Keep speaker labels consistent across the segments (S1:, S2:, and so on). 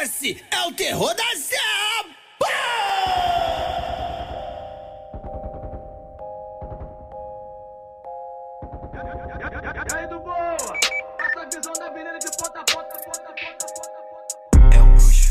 S1: Esse é o terror da Serra!
S2: E aí do boa, passa a visão da avenida de ponta a ponta.
S3: É o bruxo.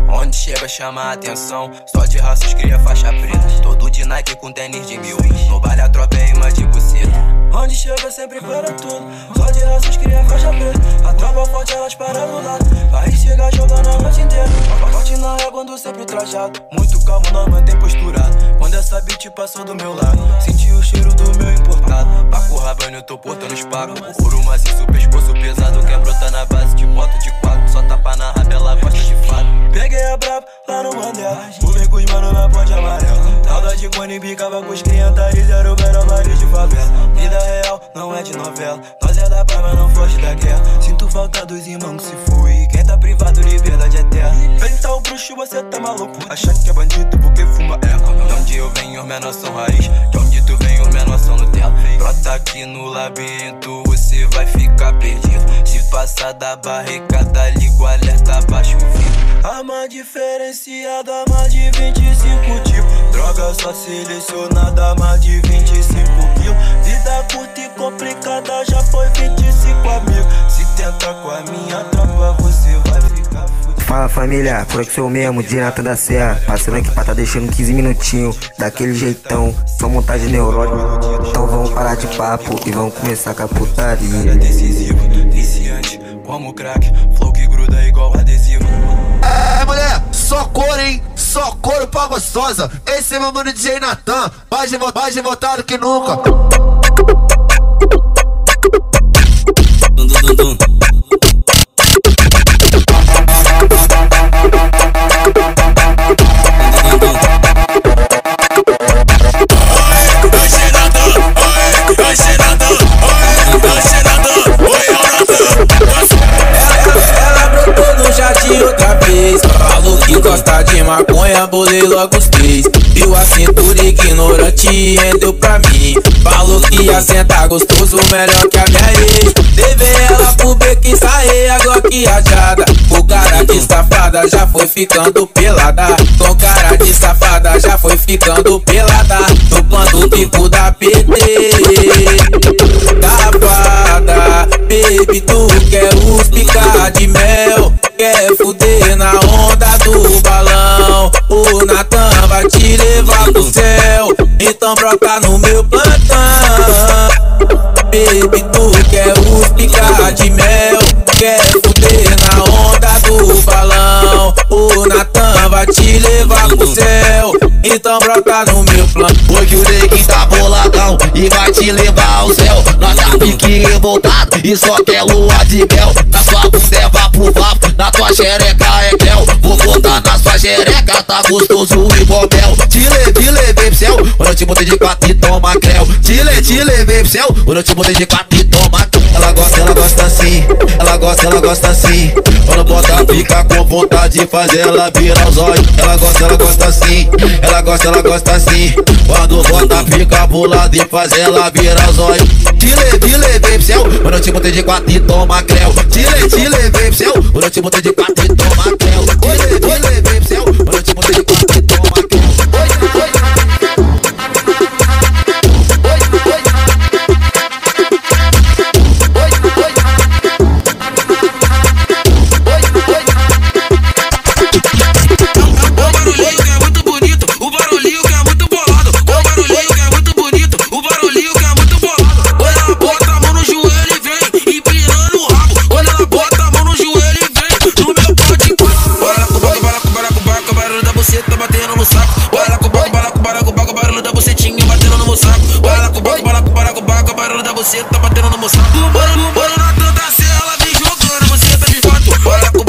S3: Onde chega chama a atenção, só de raças cria faixa preta. Todo de Nike com tênis de 1000, no baile a tropa é imã de buceta. Onde chega sempre para tudo, só de raças cria faixa preta. A tropa forte elas param no lado, vai chegar jogando a noite inteira. Forte na régua ando sempre trajado, muito calmo não mantém posturado. Quando essa beat passou do meu lado, senti o cheiro do meu importado. Paco rabano eu tô portando os pacos, ouro maciço, pescoço pesado. Quer brotar na base de moto de 4, só tapa na raba, ela gosta de fato. Peguei a brava lá no Mandela, pulei com os mano na ponte amarela. Talda de quando bicava com os clientes e zero vera bares de favela. Vida real, não é de novela, nós é da brava, não foge da guerra. Sinto falta dos irmãos que se foi, quem tá privado, liberdade é terra. Vem o bruxo, você tá maluco, achar que é bandido porque fuma erva. De onde eu venho, os menores são raiz, de onde tu vem, os menores são Nutella. Brota aqui no labirinto, você vai ficar perdido. Se passar da barricada, liga o alerta, baixa o vidro. Arma diferenciada, mais de 25 tipos. Droga só selecionada, mais de 25 quilos. Vida curta e complicada, já foi 25 amigos. Se tenta com a minha tropa, você vai ficar fudido.
S4: Fala família, por aqui sou eu mesmo, direto da Serra. Passando aqui pra tá deixando 15 minutinhos, daquele jeitão, só montagem neurótica. Então vamos parar de papo e vamos começar com a putaria.
S3: É decisivo, viciante, como crack, flow que gruda igual adesivo.
S5: É mulher, só cor, hein? Só couro pra gostosa. Esse é meu mano DJ Natan, mais revoltado que nunca.
S6: Gosta de maconha, bolei logo os 3. Viu a cintura ignorante e rendeu pra mim. Falou que ia sentar gostoso, melhor que a minha ex. Levei ela pro beco e saí a Glock rajada. Com cara de safada já foi ficando pelada. Com cara de safada já foi ficando pelada. Topando o bico da PT. Safada, baby, tu quer os picar de mel. Quer fuder na onda do balão, o Natan vai te levar pro céu. Então brota no meu plantão. Baby, tu quer os picar de mel. Quer fuder na onda do balão, o Natan vai te levar pro céu. Então brota no meu plano.
S5: Hoje o neguinho tá boladão e vai te levar ao céu. Nós tá pique revoltado e só quer lua de mel. Na sua bunda é vapo, na tua xereca é creu. Vou botar na sua xereca, tá gostoso igual mel. Te levei pro céu, quando eu te botei de 4 e toma creu. Te levei pro céu, quando eu te botei de 4 e toma creu. Ela gosta assim, ela gosta assim. Quando bota fica com vontade de fazer ela virar os olhos. Ela gosta assim, ela gosta assim. Quando bota fica pro lado e faz ela virar os olhos. Te levei pro céu, quando eu te botei de 4 e toma creu. Te levei pro céu, quando eu te botei de 4 e toma creu. Te levei pro céu, quando eu te botei de 4 e toma creu.
S3: Você tá batendo no meu saco. Bora na tanta Serra, ela vem jogando, você tá de fato. Bora com o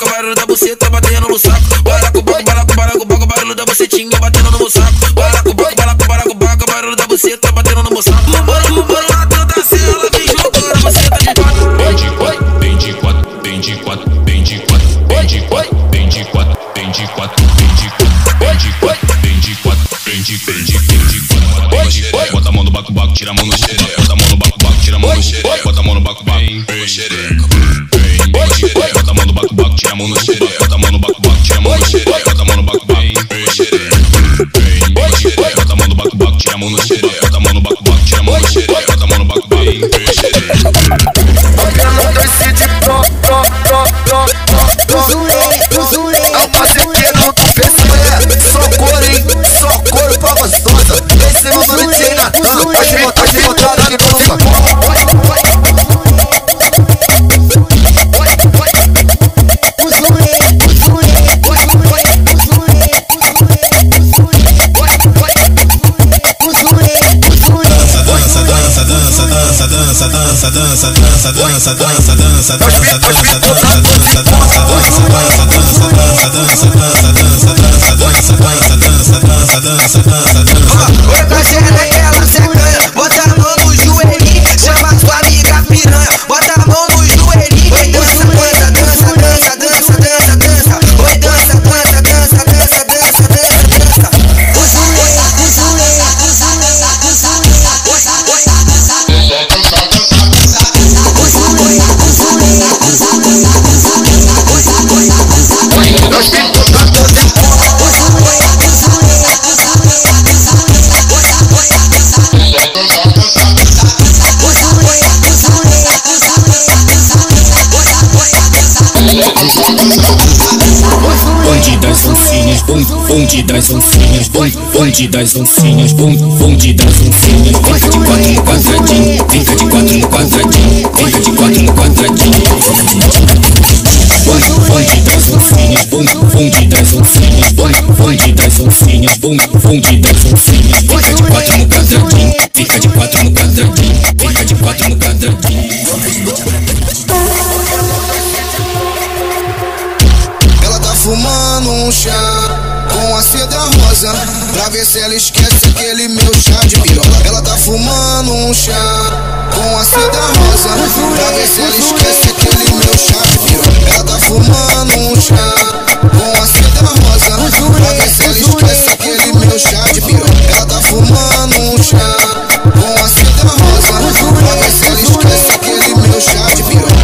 S3: barulho da buceta batendo no saco. Bora com o barulho da bucetinha batendo no meu saco. Bora com o barulho da buceta batendo no meu saco. Bora na tanta Serra, ela vem jogando, você tá de fato.
S7: Bem de 4, bem de 4, bem de 4, bem de 4, bem de 4, bem de 4, bem de 4, bem de 4, bem de 4, bem de 4, bem de 4. Bota a mão no baco, tira a mão no xereca. Bota a mão no baco, tira a mão no xereca. Bota a mão no baco, xereca.
S8: ela secanha, bota a mão no joelhinho, chama sua amiga piranha, bota a mão no joelhinho. Oi, dança, dança, dança, dança, dança, dança, dança. Oi, dança, dança, dança, dança, dança, dança, dança. O joelho, o joelho,
S7: bonde das oncinhas, bonde das oncinhas, bonde das oncinhas, bonde das oncinhas. Fica de quatro no quadradinho, fica de quatro no quadradinho, fica de quatro no quadradinho. Bonde das oncinhas, bonde das oncinhas, bonde das oncinhas, bonde das oncinhas. Fica de quatro no quadradinho, fica de quatro no quadradinho, fica de quatro no quadradinho.
S9: Ela tá fumando um chá com a seda rosa, pra ver se ela esquece aquele meu chá de piroca. Ela tá fumando um chá com a seda rosa, pra ver se ela esquece aquele meu chá de piroca. Ela tá fumando um chá com a seda rosa, pra ver se ela esquece aquele meu chá de piroca. Ela tá fumando um chá com a seda rosa, pra ver se ela esquece aquele meu chá de piroca.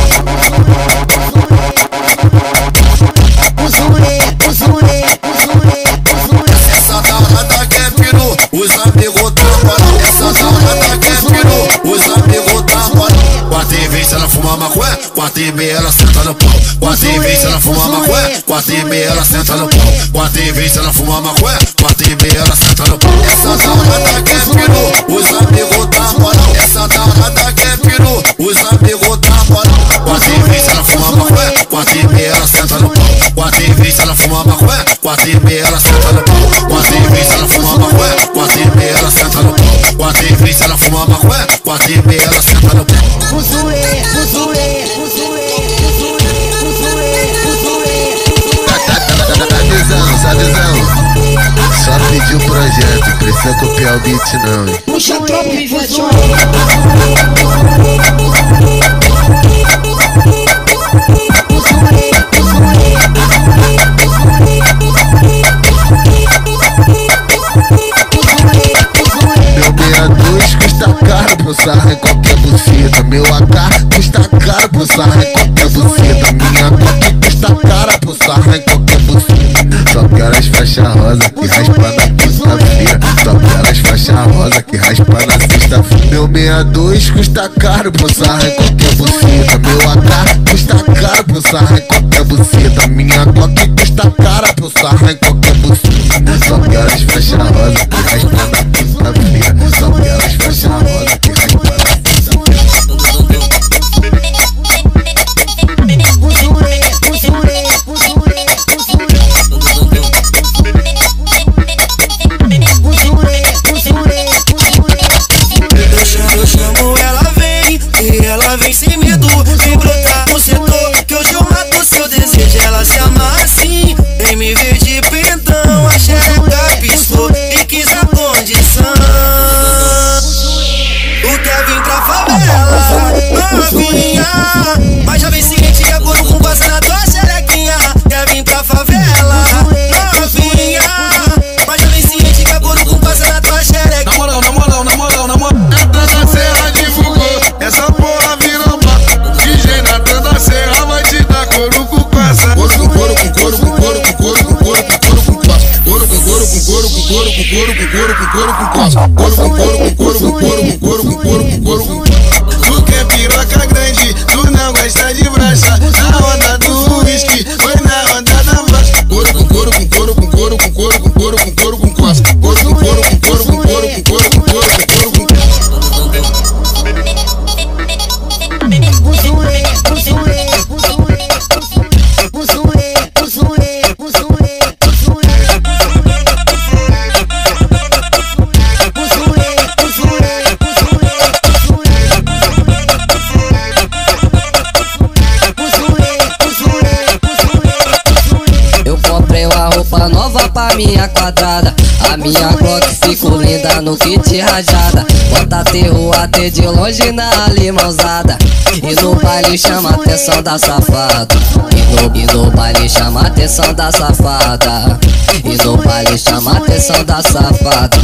S5: Essa danada que é peru, os amigos trampa não. Essa danada que é peru, os amigos trampa não. 4h20 ela fuma maconha, 4h30 ela senta no pau. 4h20 ela fuma maconha, 4h30 ela senta no pau. 4h20 ela fuma maconha, 4h30 ela senta no pau. Essa danada que é peru, os amigos trampa não. Essa danada que é peru, os amigos trampa não. 4h20 ela fuma maconha, 4h30 ela senta no pau. 4h20 ela fuma maconha, 4h30 ela senta no pau. 4h20 ela fuma maconha, 4h30 ela senta no pau. 4h20 ela fuma maconha, 4h30 ela senta no pau.
S9: Sadezão, só pediu o projeto, precisa copiar o beat não, hein?
S1: Puxa a tropa, Ivete.
S9: Meu 62 custa caro pra usar em qualquer buceta. Meu AK custa caro pra usar em qualquer buceta. Minha Glock custa cara pra usar em qualquer buceta. Só quero as faixas rosa que raspa na quinta-feira. Só quero as faixas rosa que raspa na sexta-feira. Meu 62 custa caro pra usar em qualquer buceta. Meu AK custa caro pra usar em qualquer buceta. Minha Glock custa cara pra usar em qualquer buceta. Só quero as faixas rosa que raspa na quinta-feira. Só quero as faixas rosa que raspa na sexta-feira.
S8: Eu chamo, ela vem, e ela vem sem medo. Vem brotar no setor, que hoje eu mato seu desejo. Ela se ama assim, vem me ver de pentão. A xereca piscou e quis a condição. Tu quer vir pra favela, novinha, mas já vem ciente que agora com gosta na tua xerequinha. Quer vir pra favela, novinha, mas já vem ciente que agora com gosta na tua xerequinha.
S5: Na moral. Natan da Serra divulgou, essa porra virou papo. DJ Natan da Serra
S10: pra minha quadrada. A minha Glock ficou linda no kit rajada. Bota terror até de longe na limãozada. E no baile chama a atenção da safada. E no baile chama a atenção da safada. E no baile chama a atenção da safada.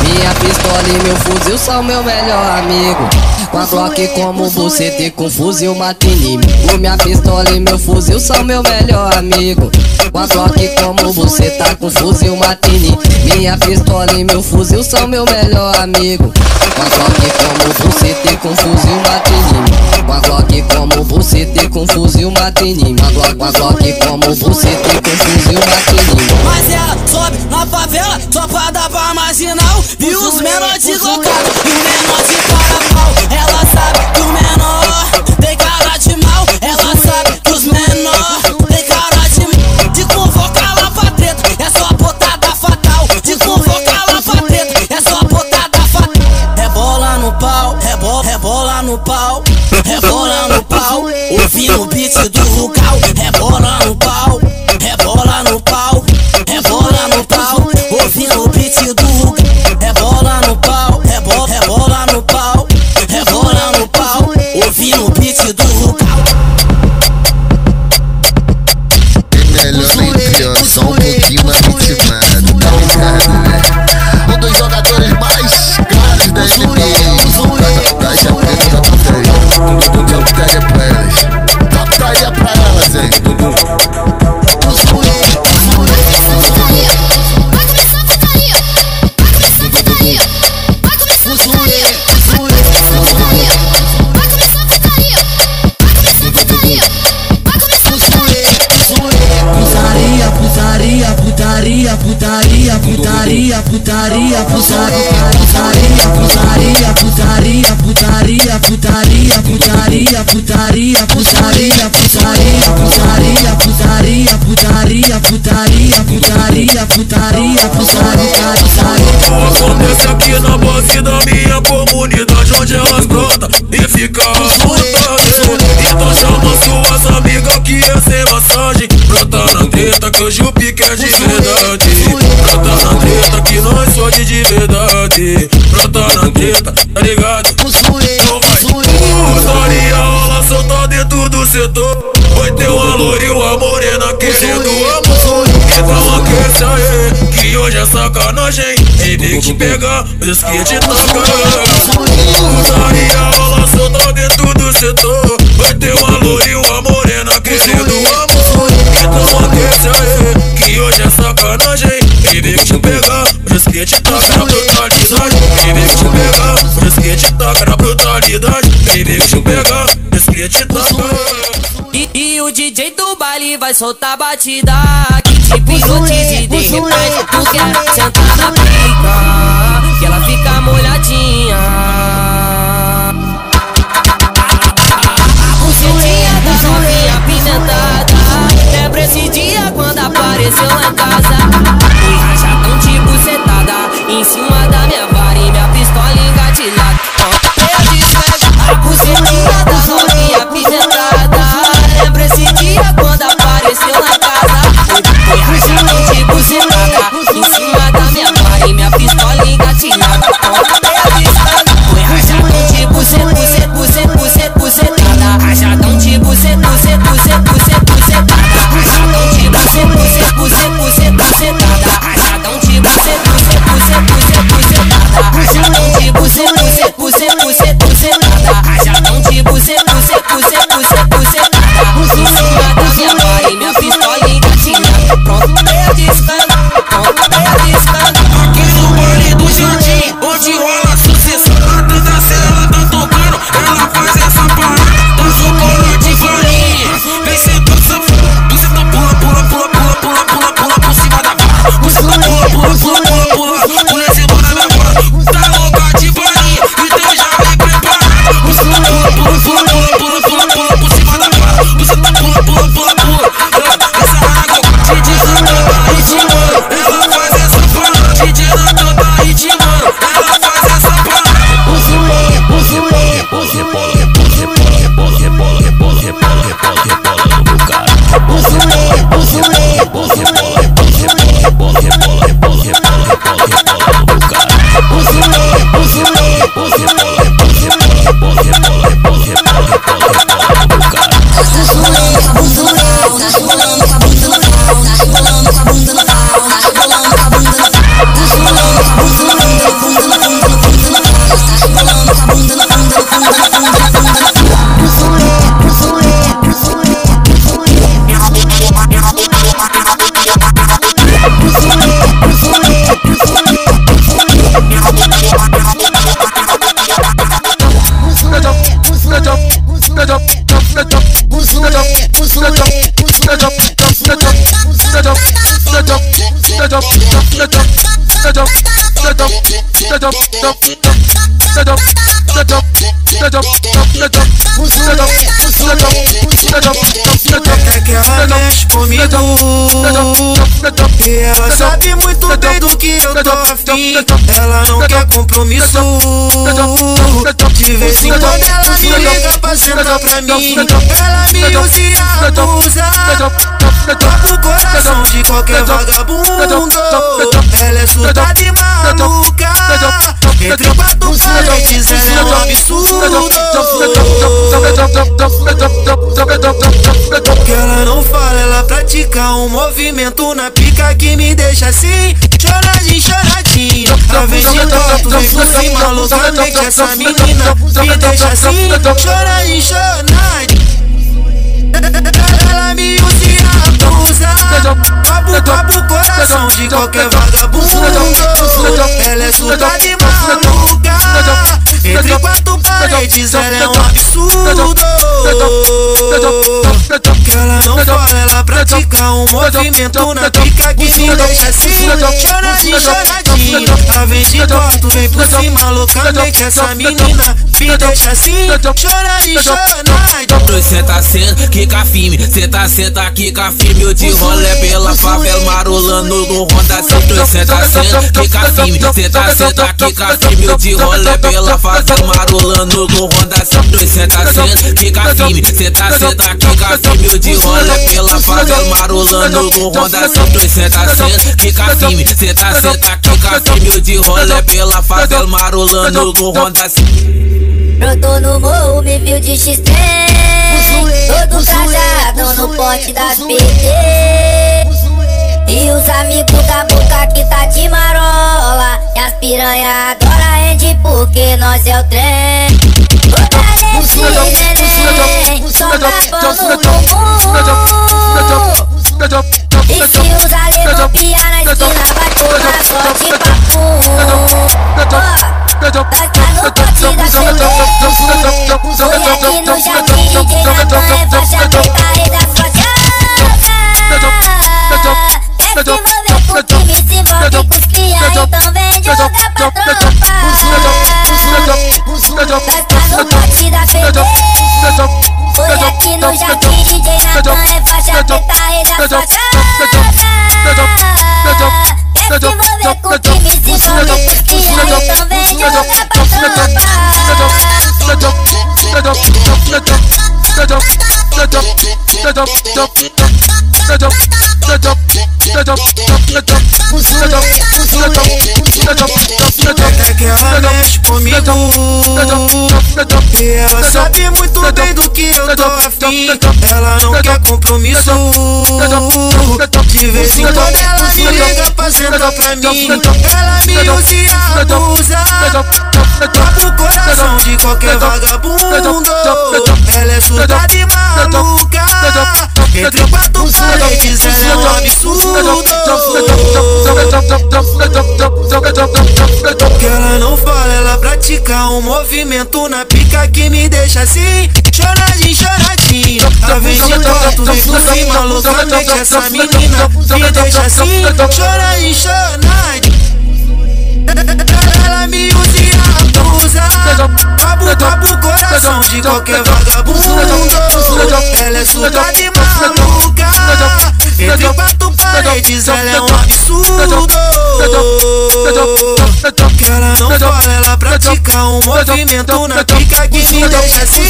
S10: Minha pistola e meu fuzil são meu melhor amigo. Com a Glock como você tem com fuzil mata inimigo. Minha pistola e meu fuzil são meu melhor amigo. Com a Glock como você tá com fuzil mata inimigo. Minha pistola e meu fuzil são meu melhor amigo. Com a Glock como você tem com fuzil mata inimigo. Com a Glock como você tem com fuzil mata inimigo. Com a Glock como você tem com fuzil mata inimigo.
S1: Mas ela sobe na favela só pra dar pra marginal. E os menores deslocados e o menor de carapau. Ela sabe que o menor tem cara de mal. Ela sabe que os menor tem cara de mal. De convocar lá pra treta é só botada fatal. De convocar lá pra treta é só botada fatal. Rebola no pau, rebola no pau. Rebola no pau, ouvindo o beat do Rugal. Rebola no pau, rebola no pau. Rebola no pau, ouvindo o beat do Rugal. Rebola no pau, rebola no pau. Rebola no pau, ouvindo o beat do Rugal.
S9: Melhor entre ó, só um pouquinho mais ritmado, tá ligado, né? Um dos jogadores mais caros da NBA. Da Japeta da putaria. Putaria pra elas. Putaria pra elas, hein?
S6: Acontece aqui na base da minha comunidade, onde elas brotam e ficam putadas. Então chama suas amigas que é sem massagem. Brota na treta que hoje o pique é de verdade. Brota na treta que nós só de verdade. Brota na treta, tá ligado? Então vai. Putaria, rola solta dentro do setor. Vai ter uma loira e uma morena querendo amor. Então aquece aí, que hoje é sacanagem. Ei, vem te pegar, os que te toca. Putaria, rola solta dentro do setor. Vai ter uma loira e uma morena querendo amor. Então aquece aí, que hoje é sacanagem. Ei, vem te pegar, os que te toca na brutalidade. Ei, vem te pegar, os que te toca na brutalidade. Ei, vem te pegar, os que te toca.
S10: E o DJ do baile vai soltar batida que te pisotiza e de repente tu quer sentar na pica, que ela fica molhadinha. A bucetinha da novinha apimentada. Lembra esse dia quando apareceu lá em casa? Fui rajadão de bucetada em cima da minha vara e minha pistola engatilhada. A bucetinha da novinha apimentada. Lembra esse dia quando apareceu lá em casa? Foi rajadão de bucetada em cima da minha vara e minha pistola engatilhada. Foi rajadão de bucetada. Rajadão de bucetada. Rajadão de bucetada. Rajadão de bucetada. Rajadão de bucetada. Rajadão de bucetada. Em cima da minha vara e minha pistola engatilhada. Pronto, meia de escândalo.
S6: Aqui no baile do Jardim, onde rola sucesso. A dança ela tá tocando, ela faz essa parada. Tá chocolate varinha.
S11: É que ela mexe comigo e ela sabe muito bem do que eu tô afim. Ela não quer compromisso, de vez em quando ela me liga pra sentar pra mim. Ela me usa e abusa, toca o coração de qualquer vagabundo. Ela é surtada e maluca, entre quatro paredes ela é um absurdo. Que ela não fala, ela pratica um movimento na pica que me deixa assim, choradinho, choradinho. Ela vem de torto, vem por cima, loucamente essa menina me deixa assim, choradinho, choradinho. Ela me usa e abusa, toca o coração de qualquer vagabundo. Ela é surtada e maluca, entre quatro paredes ela é um absurdo. Que ela não fala, ela pratica um movimento na pica que me deixa assim, choradinho, choradinho. Ela vem de torto, vem por cima, loucamente essa menina me deixa assim, choradinho, choradinho.
S6: Senta, senta, quica firme, senta, quica firme. Eu de rolê pela favela, marolando no Honda Civic. Senta, quica firme, senta, quica firme. Eu de rolê pela favela, marolando no Honda Civic. Senta, quica firme, senta, quica firme. Eu de rolê pela favela, marolando no Honda Civic. Senta, quica firme, senta, quica firme. Eu de rolê pela favela, marolando no Honda Civic.
S12: Brotou no morro, me viu de X3, todo trajado no pote das PT. E os amigos da boca que tá de marola, e as piranha agora rende porque nós é o trem. Olha esse neném, só tá pão no bumbum. E se os alegão piar na esquina vai tomar só de papo. Nós tá no pote da PT, fui aqui no jardim, DJ Natan é faixa preta e das faixas. Quer se envolver com o time, se envolve com os cria, então vem jogar pra tropa. Nós tá no pote da PT, fui aqui no jardim, DJ Natan é faixa preta e das faixas. Quer se envolver com o time, se envolve com os cria, então vem jogar pra tropa.
S11: É que ela mexe comigo e ela sabe muito bem do que eu tô afim. Ela não quer compromisso, de vez em quando ela me liga pra sentar pra mim. Ela me usa e abusa, toca o coração de qualquer vagabundo. Ela é surtada e maluca, entre quatro paredes ela é um absurdo. Que ela não fala, ela pratica um movimento na pica que me deixa assim, choradinho, choradinho. Ela vem de torto, vem por cima, loucamente essa menina me deixa assim, choradinho, choradinho. Ela me usa e abusa, toca o coração de qualquer vagabundo. Ela é surtada e maluca, entre quatro paredes ela é um absurdo. Que ela não fala, ela pratica um movimento na pica que me deixa assim,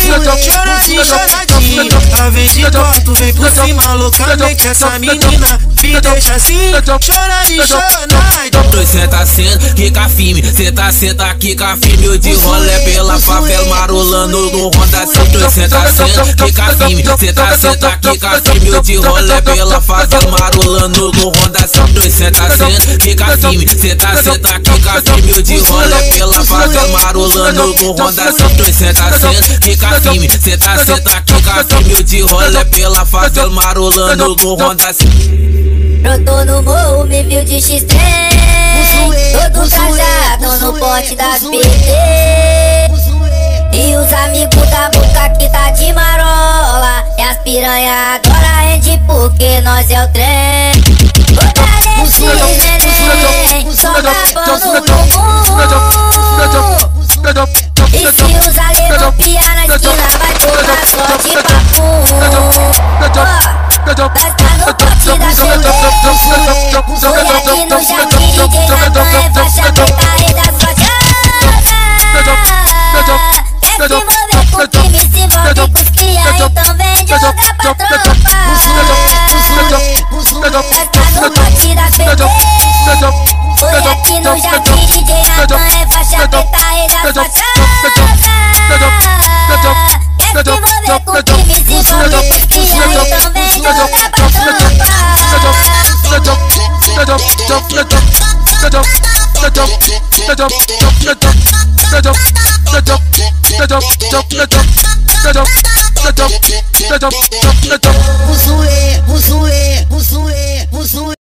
S11: choradinho, choradinho. Ela vem de torto, vem por cima, loucamente essa menina me deixa assim, choradinho, choradinho.
S6: Senta, quica firme, senta, quica firme. Eu de rolê pela favela, marolando no Honda Civic. Senta, quica firme, senta, quica firme. Eu de rolê pela favela, marolando no Honda Civic. Senta, quica firme, senta, quica firme. Eu de rolê pela favela, marolando no Honda Civic. Senta, quica firme, senta, quica firme. Eu de rolê pela favela, marolando no Honda Civic.
S12: Brotou no morro, me viu de X3, todo trajado no pote das PT. E os amigos da boca que tá de marola, piranha agora rende porque nós é o trem. Fortalece neném, só acabando no bumbum. E se usar levo pia na esquina vai tomar só de papum. Nós tá no pote da beleza. Fui aqui no jardim, DJ Natan é faixa preta e das fachadas. Quer se envolver com time, se envolve com os cria, então vem jogar pra tropa. Nós tá no pote da beleza. Fui aqui no jardim, DJ Natan é faixa preta e das fachadas. Quer se envolver com time, se envolve com os cria, então vem jogar pra tropa.